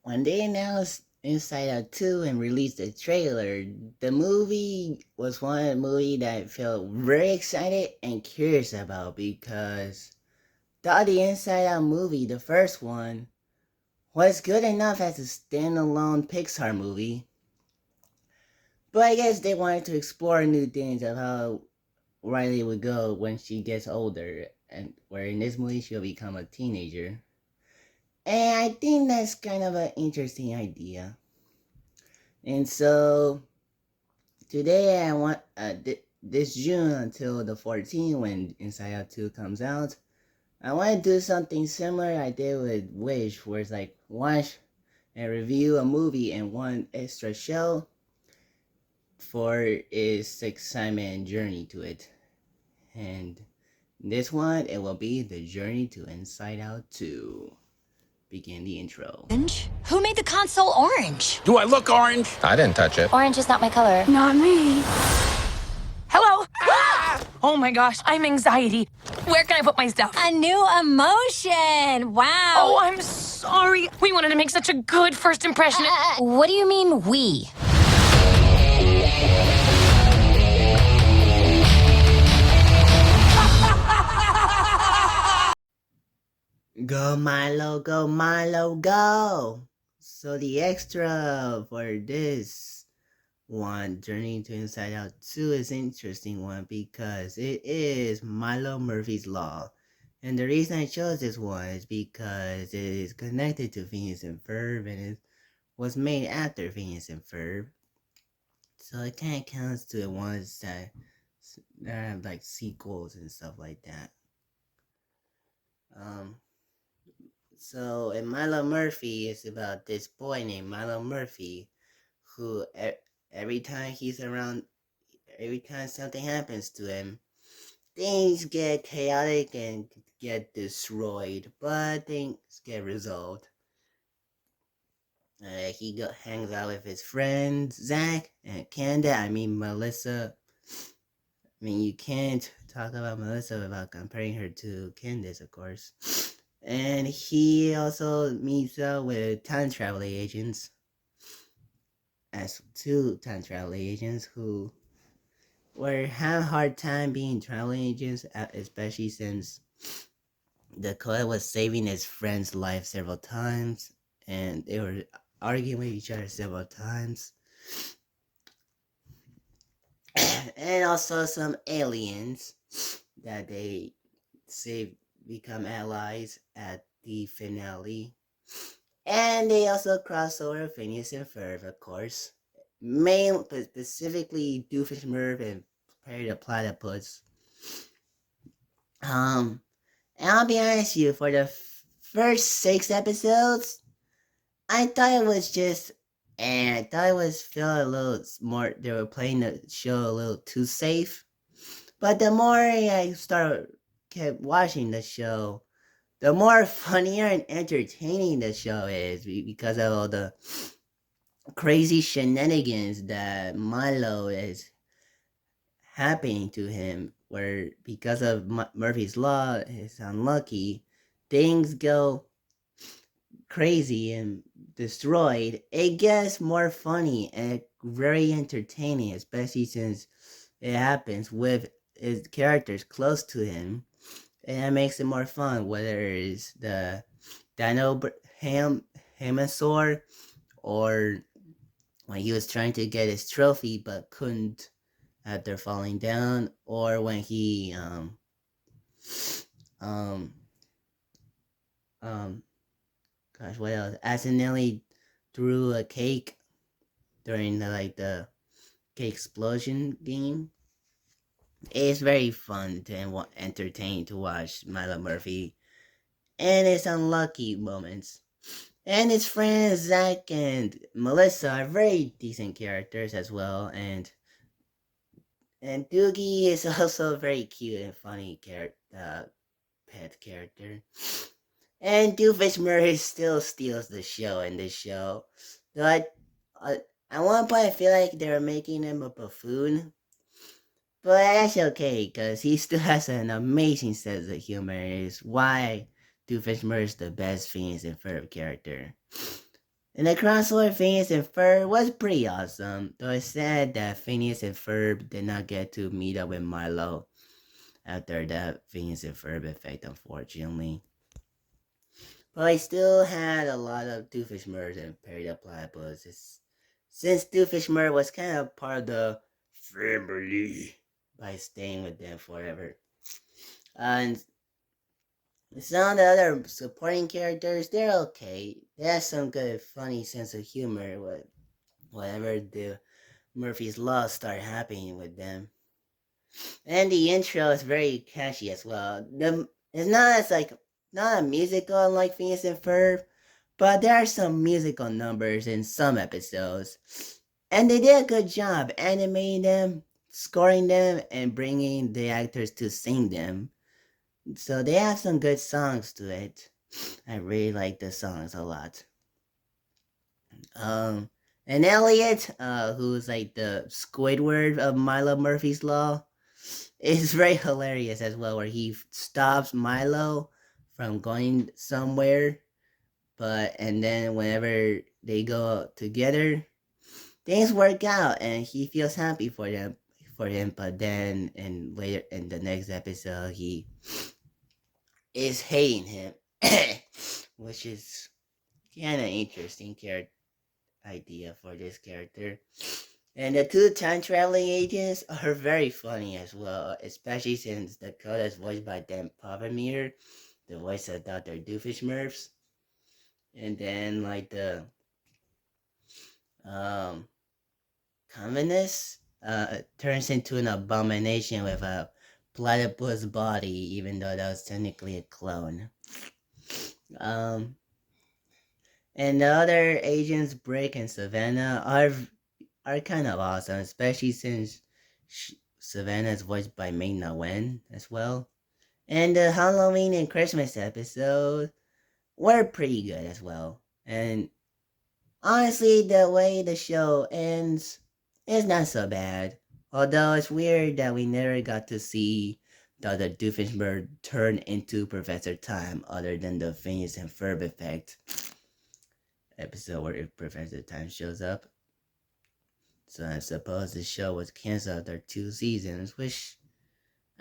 when they announced Inside Out 2 and released the trailer, the movie was one movie that I felt very excited and curious about because the Inside Out movie, the first one, was good enough as a standalone Pixar movie. But I guess they wanted to explore new things of how Riley would go when she gets older, and where in this movie she'll become a teenager. And I think that's kind of an interesting idea. And so today I want this June until the 14th when Inside Out 2 comes out. I want to do something similar I did with Wish, where it's like watch and review a movie and one extra show for its excitement and journey to it. And this one, it will be the journey to Inside Out 2. Begin the intro. Orange? Who made the console orange? Do I look orange? I didn't touch it. Orange is not my color. Not me. Hello? Ah! Oh my gosh, I'm anxiety. Where can I put my stuff? A new emotion. Wow. Oh, I'm sorry. We wanted to make such a good first impression. What do you mean, we? Go Milo, go Milo, go! So the extra for this one, Journey to Inside Out 2, is an interesting one because it is Milo Murphy's Law. And the reason I chose this one is because it is connected to Phineas and Ferb and it was made after Phineas and Ferb. So it kind of counts to the ones that have like sequels and stuff like that. So, in Milo Murphy, it's about this boy named Milo Murphy, who every time he's around, every time something happens to him, things get chaotic and get destroyed, but things get resolved. He hangs out with his friends Zach and Melissa. I mean, you can't talk about Melissa without comparing her to Candace, of course. And he also meets up with time travel agents. As two time travel agents who were having a hard time being travel agents, especially since Dakota was saving his friend's life several times, and they were arguing with each other several times. And also some aliens that they save become allies at the finale. And they also cross over Phineas and Ferb, of course. Specifically Doofenshmirtz and Perry the Platypus. And I'll be honest with you, for the first 6 episodes, I thought it was just, and I thought it was felt a little more, they were playing the show a little too safe. But the more I kept watching the show, the more funnier and entertaining the show is because of all the crazy shenanigans that Milo is happening to him, where because of Murphy's Law is unlucky, things go crazy and destroyed. It gets more funny and very entertaining, especially since it happens with his characters close to him. And that makes it more fun, whether it's the Dino Hamasaur or when he was trying to get his trophy but couldn't after falling down, or when he what else? Accidentally threw a cake during the cake explosion game. It's very fun and entertaining to watch Milo Murphy and his unlucky moments. And his friends Zach and Melissa are very decent characters as well, and Doogie is also a very cute and funny pet character. And Doofenshmirtz still steals the show in this show. Though at one point I feel like they were making him a buffoon. But that's okay, because he still has an amazing sense of humor. Is why Doofenshmirtz is the best Phineas and Ferb character. And the crossover Phineas and Ferb was pretty awesome, though it's sad that Phineas and Ferb did not get to meet up with Milo after that Phineas and Ferb effect, unfortunately. But I still had a lot of Doofenshmirtz and Perry the Platypus. Since Doofenshmirtz was kind of part of the family by staying with them forever. And some of the other supporting characters, they're okay. They have some good, funny sense of humor. Whatever the Murphy's Law start happening with them. And the intro is very catchy as well. It's not as like not a musical like Phineas and Ferb, but there are some musical numbers in some episodes, and they did a good job animating them, scoring them, and bringing the actors to sing them. So they have some good songs to it. I really like the songs a lot. Um, and Elliot, who's like the Squidward of Milo Murphy's Law, is very hilarious as well, where he stops Milo from going somewhere, but and then whenever they go together, things work out, and he feels happy for him. But then, and later in the next episode, he is hating him, which is kind of interesting character idea for this character. And the two time traveling agents are very funny as well, especially since Dakota is voiced by Dan Pavamir, the voice of Dr. Doofenshmirtz. And then like the um Commonness turns into an abomination with a platypus body, even though that was technically a clone. Um and the other agents, Brick and Savannah, are kind of awesome, especially since Savannah is voiced by Mei Na Wen as well. And the Halloween and Christmas episode were pretty good as well. And honestly, the way the show ends is not so bad. Although it's weird that we never got to see Dr. Doofenshmirtz turn into Professor Time other than the Phineas and Ferb effect episode where Professor Time shows up. So I suppose the show was canceled after 2 seasons, which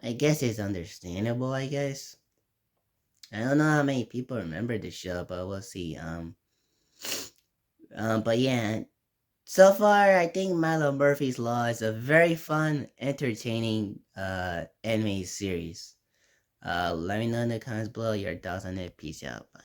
I guess is understandable, I guess. I don't know how many people remember the show, but we'll see. But yeah, so far I think Milo Murphy's Law is a very fun, entertaining anime series. Let me know in the comments below your thoughts on it. Peace out. Bye.